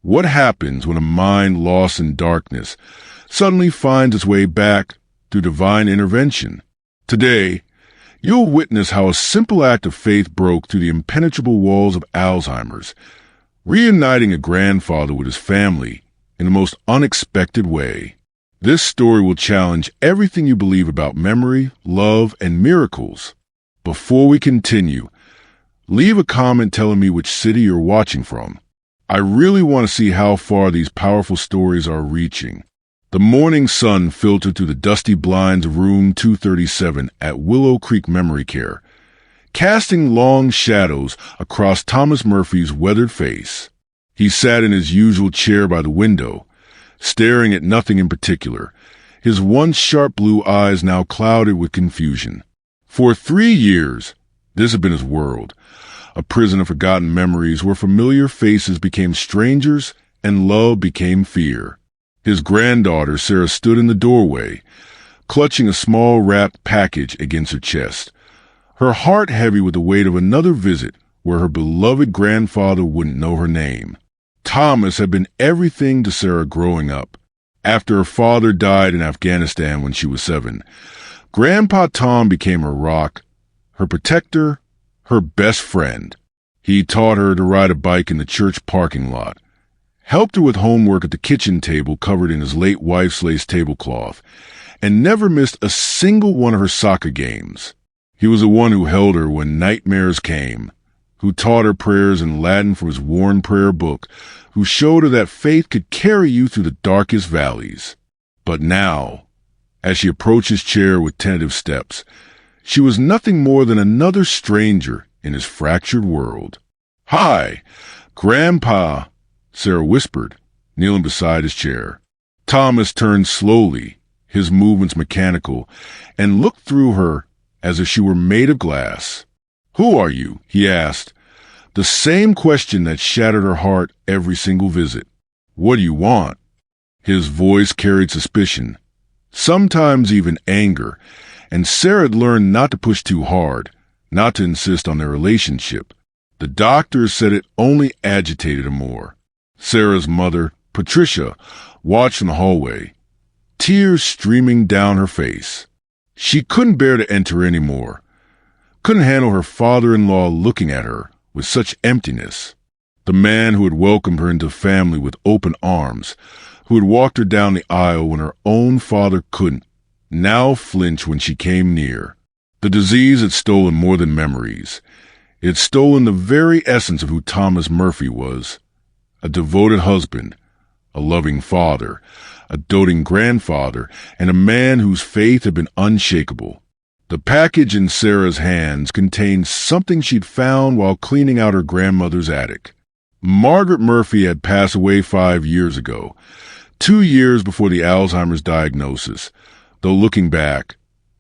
What happens when a mind lost in darkness suddenly finds its way back through divine intervention? Today, you'll witness how a simple act of faith broke through the impenetrable walls of Alzheimer's, reuniting a grandfather with his family in the most unexpected way. This story will challenge everything you believe about memory, love, and miracles. Before we continue, leave a comment telling me which city you're watching from. I really want to see how far these powerful stories are reaching. The morning sun filtered through the dusty blinds of room 237 at Willow Creek Memory Care, casting long shadows across Thomas Murphy's weathered face. He sat in his usual chair by the window, staring at nothing in particular, his once sharp blue eyes now clouded with confusion. For 3 years, this had been his world, a prison of forgotten memories where familiar faces became strangers and love became fear. His granddaughter, Sarah, stood in the doorway, clutching a small wrapped package against her chest, her heart heavy with the weight of another visit where her beloved grandfather wouldn't know her name. Thomas had been everything to Sarah growing up. After her father died in Afghanistan when she was 7, Grandpa Tom became her rock, her protector, her best friend. He taught her to ride a bike in the church parking lot, helped her with homework at the kitchen table covered in his late wife's lace tablecloth, and never missed a single one of her soccer games. He was the one who held her when nightmares came, who taught her prayers in Latin from his worn prayer book, who showed her that faith could carry you through the darkest valleys. But now, as she approached his chair with tentative steps, she was nothing more than another stranger in his fractured world. "Hi, Grandpa," Sarah whispered, kneeling beside his chair. Thomas turned slowly, his movements mechanical, and looked through her as if she were made of glass. "Who are you?" he asked, the same question that shattered her heart every single visit. "What do you want?" His voice carried suspicion, sometimes even anger, and Sarah had learned not to push too hard, not to insist on their relationship. The doctors said it only agitated him more. Sarah's mother, Patricia, watched in the hallway, tears streaming down her face. She couldn't bear to enter anymore, couldn't handle her father-in-law looking at her with such emptiness. The man who had welcomed her into the family with open arms, who had walked her down the aisle when her own father couldn't, now flinched when she came near. The disease had stolen more than memories. It had stolen the very essence of who Thomas Murphy was. A devoted husband, a loving father, a doting grandfather, and a man whose faith had been unshakable. The package in Sarah's hands contained something she'd found while cleaning out her grandmother's attic. Margaret Murphy had passed away 5 years ago, 2 years before the Alzheimer's diagnosis, though looking back,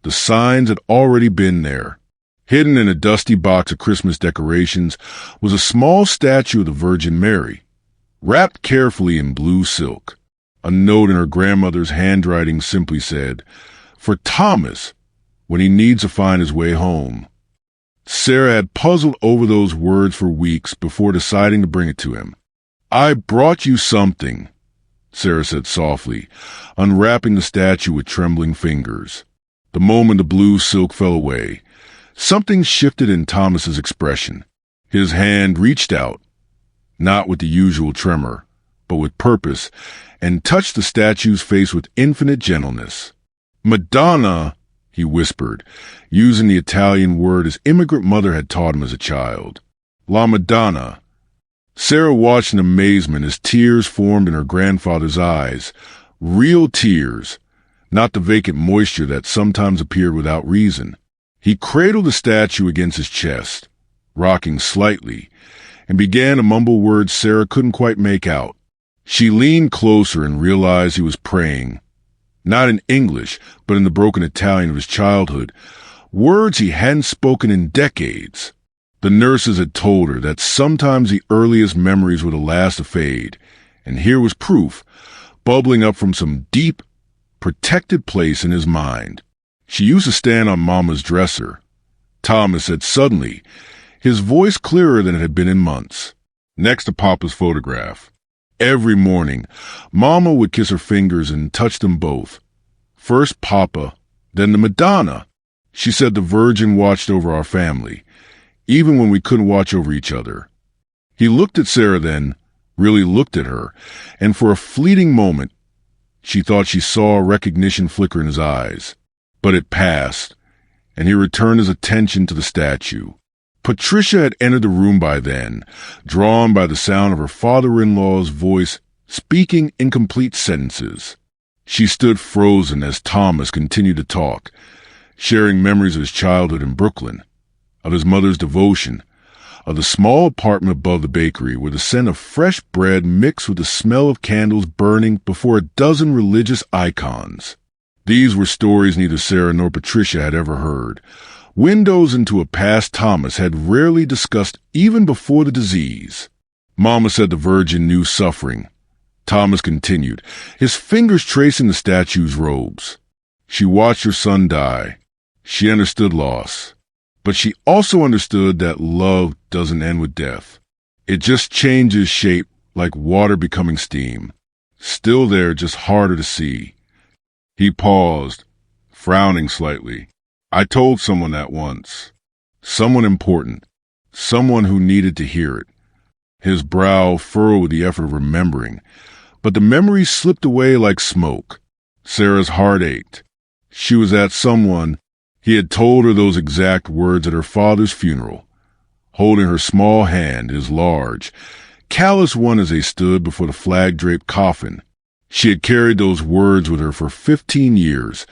the signs had already been there. Hidden in a dusty box of Christmas decorations was a small statue of the Virgin Mary, wrapped carefully in blue silk. A note in her grandmother's handwriting simply said, "For Thomas, when he needs to find his way home." Sarah had puzzled over those words for weeks before deciding to bring it to him. "I brought you something," Sarah said softly, unwrapping the statue with trembling fingers. The moment the blue silk fell away, something shifted in Thomas's expression. His hand reached out, not with the usual tremor, but with purpose, and touched the statue's face with infinite gentleness. "Madonna," he whispered, using the Italian word his immigrant mother had taught him as a child. "La Madonna." Sarah watched in amazement as tears formed in her grandfather's eyes, real tears, not the vacant moisture that sometimes appeared without reason. He cradled the statue against his chest, rocking slightly, and began to mumble words Sarah couldn't quite make out. She leaned closer and realized he was praying, not in English, but in the broken Italian of his childhood, words he hadn't spoken in decades. The nurses had told her that sometimes the earliest memories were the last to fade, and here was proof, bubbling up from some deep, protected place in his mind. She used to stand on Mama's dresser, Thomas said suddenly, his voice clearer than it had been in months, next to Papa's photograph. Every morning, Mama would kiss her fingers and touch them both. First Papa, then the Madonna. She said the Virgin watched over our family, even when we couldn't watch over each other. He looked at Sarah then, really looked at her, and for a fleeting moment, she thought she saw a recognition flicker in his eyes. But it passed, and he returned his attention to the statue. Patricia had entered the room by then, drawn by the sound of her father-in-law's voice speaking incomplete sentences. She stood frozen as Thomas continued to talk, sharing memories of his childhood in Brooklyn, of his mother's devotion, of the small apartment above the bakery where the scent of fresh bread mixed with the smell of candles burning before a dozen religious icons. These were stories neither Sarah nor Patricia had ever heard, windows into a past Thomas had rarely discussed even before the disease. Mama said the Virgin knew suffering. Thomas continued, his fingers tracing the statue's robes. She watched her son die. She understood loss. But she also understood that love doesn't end with death. It just changes shape like water becoming steam. Still there, just harder to see. He paused, frowning slightly. I told someone that once. Someone important. Someone who needed to hear it. His brow furrowed with the effort of remembering, but the memory slipped away like smoke. Sarah's heart ached. She was that someone. He had told her those exact words at her father's funeral, holding her small hand, his large, callous one as they stood before the flag-draped coffin. She had carried those words with her for 15 years,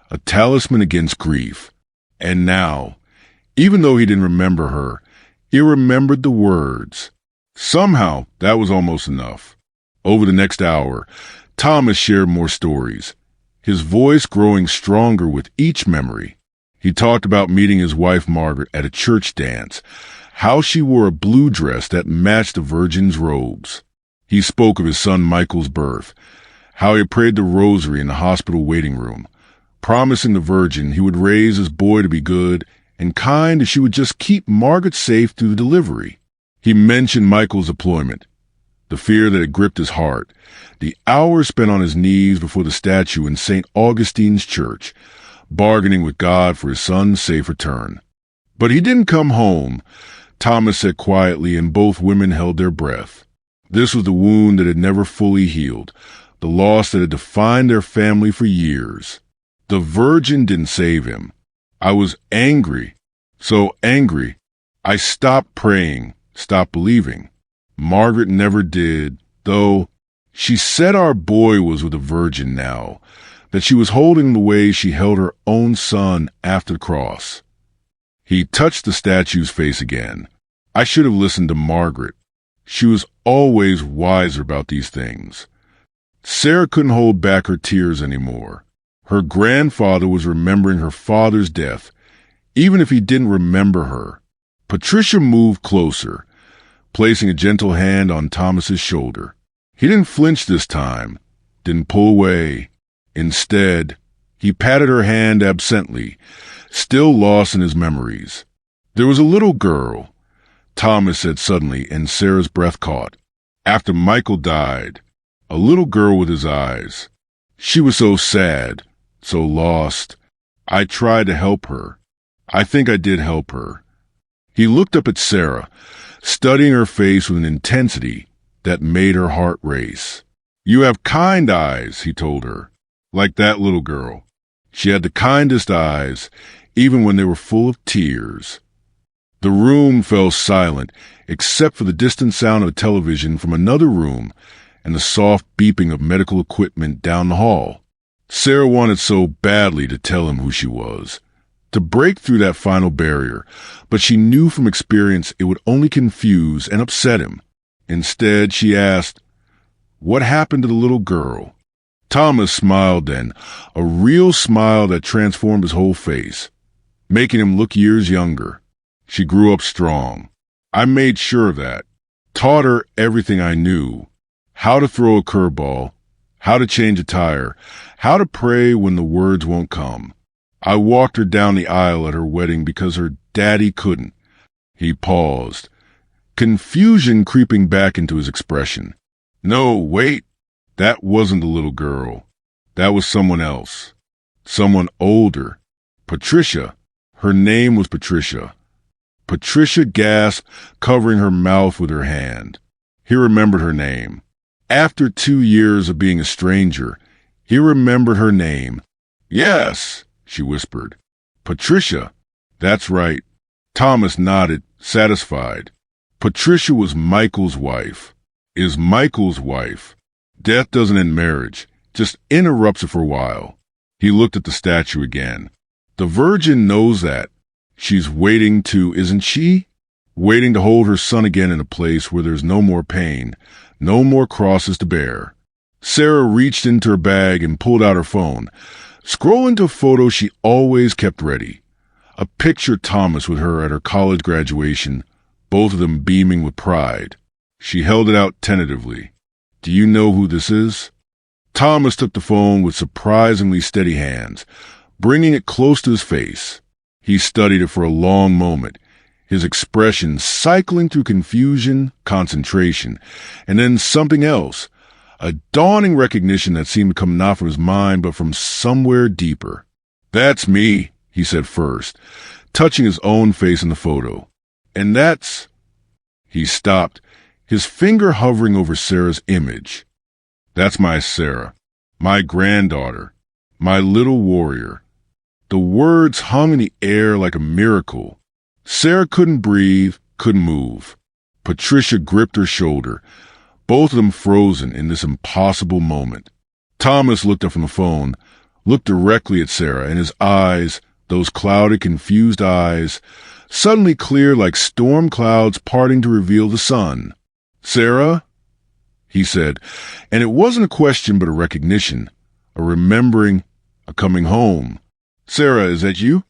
a talisman against grief. And now, even though he didn't remember her, he remembered the words. Somehow, that was almost enough. Over the next hour, Thomas shared more stories, his voice growing stronger with each memory. He talked about meeting his wife Margaret at a church dance, how she wore a blue dress that matched the Virgin's robes. He spoke of his son Michael's birth, how he prayed the rosary in the hospital waiting room, promising the Virgin he would raise his boy to be good and kind and she would just keep Margaret safe through the delivery. He mentioned Michael's deployment, the fear that had gripped his heart, the hours spent on his knees before the statue in St. Augustine's church, bargaining with God for his son's safe return. But he didn't come home, Thomas said quietly, and both women held their breath. This was the wound that had never fully healed, the loss that had defined their family for years. The Virgin didn't save him. I was angry, so angry. I stopped praying, stopped believing. Margaret never did, though. She said our boy was with the Virgin now, that she was holding him the way she held her own son after the cross. He touched the statue's face again. I should have listened to Margaret. She was always wiser about these things. Sarah couldn't hold back her tears anymore. Her grandfather was remembering her father's death, even if he didn't remember her. Patricia moved closer, placing a gentle hand on Thomas's shoulder. He didn't flinch this time, didn't pull away. Instead, he patted her hand absently, still lost in his memories. There was a little girl, Thomas said suddenly, and Sarah's breath caught. After Michael died, a little girl with his eyes. She was so sad, so lost. I tried to help her. I think I did help her. He looked up at Sarah, studying her face with an intensity that made her heart race. You have kind eyes, he told her, like that little girl. She had the kindest eyes, even when they were full of tears. The room fell silent, except for the distant sound of television from another room and the soft beeping of medical equipment down the hall. Sarah wanted so badly to tell him who she was, to break through that final barrier, but she knew from experience it would only confuse and upset him. Instead, she asked, "What happened to the little girl?" Thomas smiled then, a real smile that transformed his whole face, making him look years younger. She grew up strong. I made sure of that. Taught her everything I knew. How to throw a curveball, how to change a tire, how to pray when the words won't come. I walked her down the aisle at her wedding because her daddy couldn't. He paused, confusion creeping back into his expression. No, wait. That wasn't the little girl. That was someone else. Someone older. Patricia. Her name was Patricia. Patricia gasped, covering her mouth with her hand. He remembered her name. After 2 years of being a stranger, he remembered her name. Yes, she whispered. Patricia. That's right. Thomas nodded, satisfied. Patricia was Michael's wife. Is Michael's wife. Death doesn't end marriage, just interrupts it for a while. He looked at the statue again. The Virgin knows that. She's waiting to, isn't she? Waiting to hold her son again in a place where there's no more pain, no more crosses to bear. Sarah reached into her bag and pulled out her phone, scrolling to a photo she always kept ready. A picture of Thomas with her at her college graduation, both of them beaming with pride. She held it out tentatively. Do you know who this is? Thomas took the phone with surprisingly steady hands, bringing it close to his face. He studied it for a long moment, his expression cycling through confusion, concentration, and then something else, a dawning recognition that seemed to come not from his mind but from somewhere deeper. That's me, he said first, touching his own face in the photo. And that's... He stopped, his finger hovering over Sarah's image. That's my Sarah, my granddaughter, my little warrior. The words hung in the air like a miracle. Sarah couldn't breathe, couldn't move. Patricia gripped her shoulder, both of them frozen in this impossible moment. Thomas looked up from the phone, looked directly at Sarah, and his eyes, those clouded, confused eyes, suddenly clear like storm clouds parting to reveal the sun. Sarah? He said, and it wasn't a question but a recognition, a remembering, a coming home. Sarah, is that you?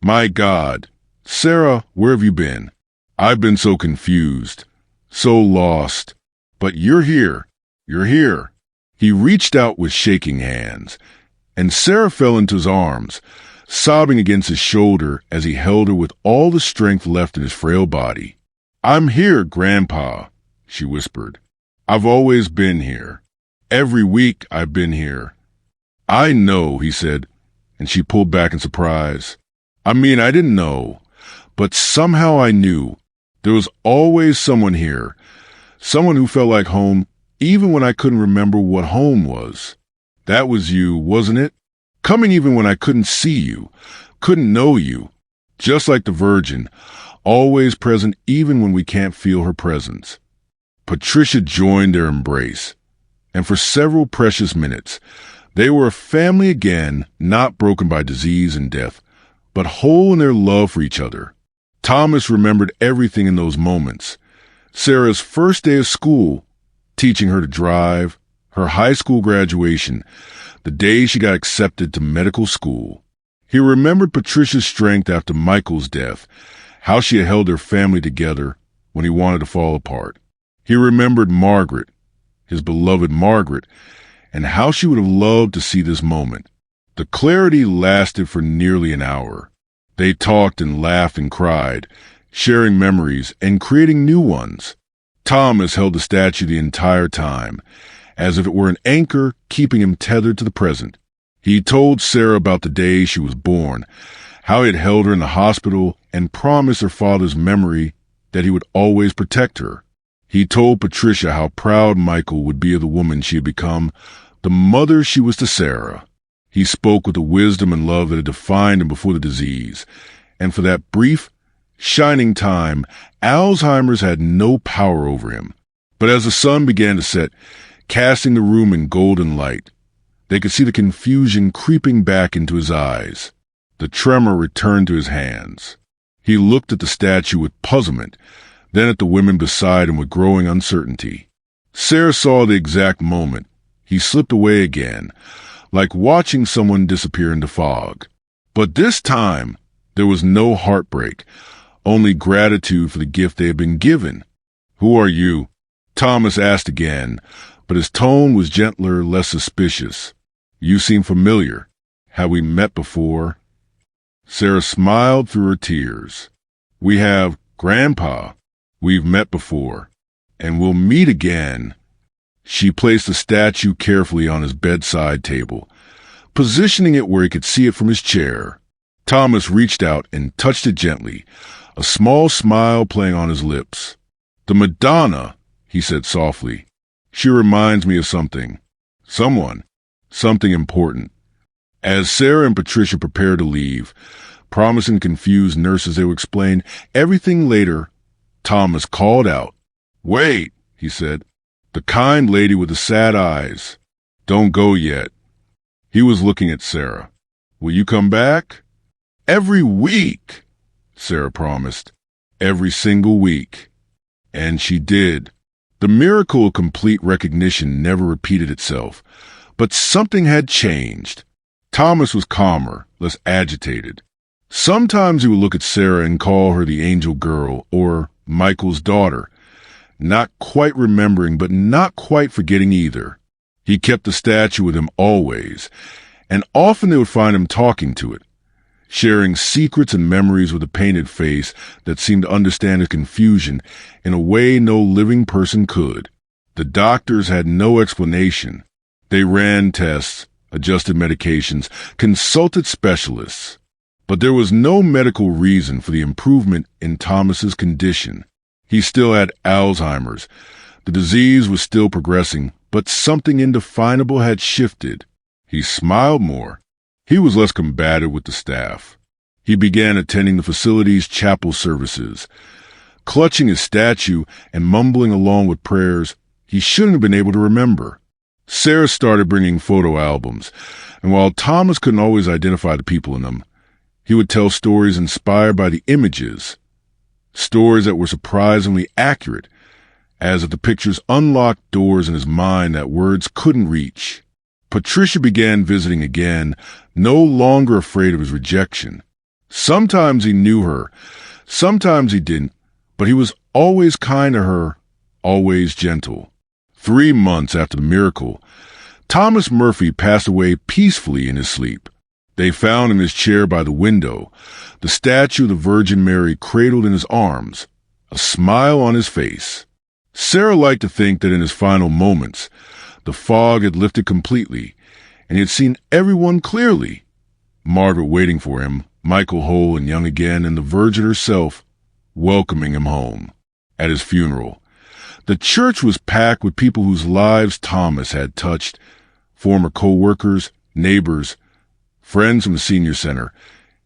My God. Sarah, where have you been? I've been so confused, so lost. But you're here. You're here. He reached out with shaking hands, and Sarah fell into his arms, sobbing against his shoulder as he held her with all the strength left in his frail body. I'm here, Grandpa, she whispered. I've always been here. Every week I've been here. I know, he said, and she pulled back in surprise. I mean, I didn't know, but somehow I knew. There was always someone here, someone who felt like home, even when I couldn't remember what home was. That was you, wasn't it? Coming even when I couldn't see you, couldn't know you. Just like the Virgin, always present even when we can't feel her presence. Patricia joined their embrace, and for several precious minutes, they were a family again, not broken by disease and death, but whole in their love for each other. Thomas remembered everything in those moments. Sarah's first day of school, teaching her to drive, her high school graduation, the day she got accepted to medical school. He remembered Patricia's strength after Michael's death, how she had held their family together when he wanted to fall apart. He remembered Margaret, his beloved Margaret, and how she would have loved to see this moment. The clarity lasted for nearly an hour. They talked and laughed and cried, sharing memories and creating new ones. Thomas held the statue the entire time, as if it were an anchor keeping him tethered to the present. He told Sarah about the day she was born, how he had held her in the hospital and promised her father's memory that he would always protect her. He told Patricia how proud Michael would be of the woman she had become, the mother she was to Sarah. He spoke with the wisdom and love that had defined him before the disease, and for that brief, shining time, Alzheimer's had no power over him. But as the sun began to set, casting the room in golden light, they could see the confusion creeping back into his eyes. The tremor returned to his hands. He looked at the statue with puzzlement, then at the women beside him with growing uncertainty. Sarah saw the exact moment. He slipped away again, like watching someone disappear into fog. But this time, there was no heartbreak, only gratitude for the gift they had been given. Who are you? Thomas asked again, but his tone was gentler, less suspicious. You seem familiar. Have we met before? Sarah smiled through her tears. We have, Grandpa. We've met before, and we'll meet again. She placed the statue carefully on his bedside table, positioning it where he could see it from his chair. Thomas reached out and touched it gently, a small smile playing on his lips. "The Madonna," he said softly. "She reminds me of something. Someone. Something important." As Sarah and Patricia prepared to leave, promising confused nurses they would explain everything later, Thomas called out. "Wait," he said. "The kind lady with the sad eyes. Don't go yet." He was looking at Sarah. "Will you come back?" "Every week," Sarah promised. "Every single week." And she did. The miracle of complete recognition never repeated itself, but something had changed. Thomas was calmer, less agitated. Sometimes he would look at Sarah and call her the angel girl, or Michael's daughter, not quite remembering but not quite forgetting either. He kept the statue with him always, and often they would find him talking to it, sharing secrets and memories with a painted face that seemed to understand his confusion in a way no living person could. The doctors had no explanation. They ran tests, adjusted medications, consulted specialists. But there was no medical reason for the improvement in Thomas's condition. He still had Alzheimer's. The disease was still progressing, but something indefinable had shifted. He smiled more. He was less combative with the staff. He began attending the facility's chapel services, clutching his statue and mumbling along with prayers he shouldn't have been able to remember. Sarah started bringing photo albums, and while Thomas couldn't always identify the people in them, he would tell stories inspired by the images, stories that were surprisingly accurate, as if the pictures unlocked doors in his mind that words couldn't reach. Patricia began visiting again, no longer afraid of his rejection. Sometimes he knew her, sometimes he didn't, but he was always kind to her, always gentle. 3 months after the miracle, Thomas Murphy passed away peacefully in his sleep. They found him in his chair by the window, the statue of the Virgin Mary cradled in his arms, a smile on his face. Sarah liked to think that in his final moments, the fog had lifted completely, and he had seen everyone clearly. Margaret waiting for him, Michael whole and young again, and the Virgin herself welcoming him home. At his funeral, the church was packed with people whose lives Thomas had touched, former co-workers, neighbors, friends from the senior center,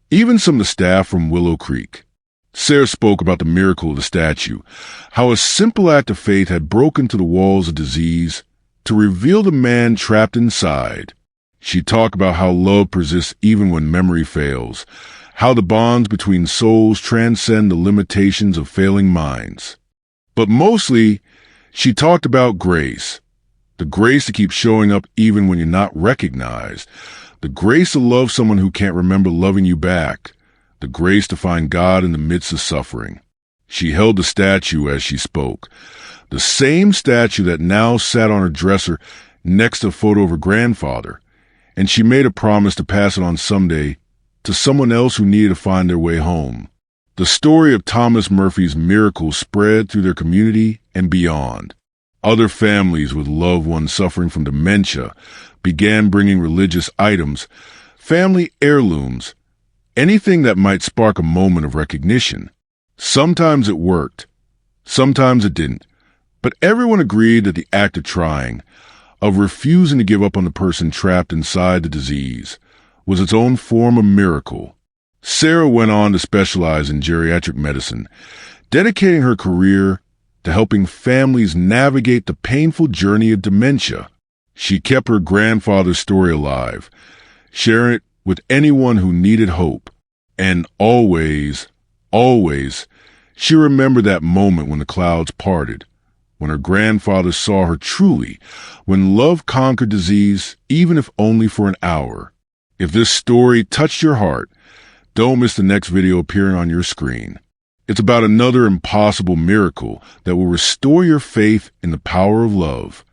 even some of the staff from Willow Creek. Sarah spoke about the miracle of the statue, how a simple act of faith had broken through the walls of disease to reveal the man trapped inside. She talked about how love persists even when memory fails, how the bonds between souls transcend the limitations of failing minds. But mostly, she talked about grace, the grace to keep showing up even when you're not recognized, the grace to love someone who can't remember loving you back, the grace to find God in the midst of suffering. She held the statue as she spoke, the same statue that now sat on her dresser next to a photo of her grandfather, and she made a promise to pass it on someday to someone else who needed to find their way home. The story of Thomas Murphy's miracle spread through their community and beyond. Other families with loved ones suffering from dementia began bringing religious items, family heirlooms, anything that might spark a moment of recognition. Sometimes it worked, sometimes it didn't, but everyone agreed that the act of trying, of refusing to give up on the person trapped inside the disease, was its own form of miracle. Sarah went on to specialize in geriatric medicine, dedicating her career to helping families navigate the painful journey of dementia. She kept her grandfather's story alive, sharing it with anyone who needed hope. And always, always, she remembered that moment when the clouds parted, when her grandfather saw her truly, when love conquered disease, even if only for an hour. If this story touched your heart, don't miss the next video appearing on your screen. It's about another impossible miracle that will restore your faith in the power of love.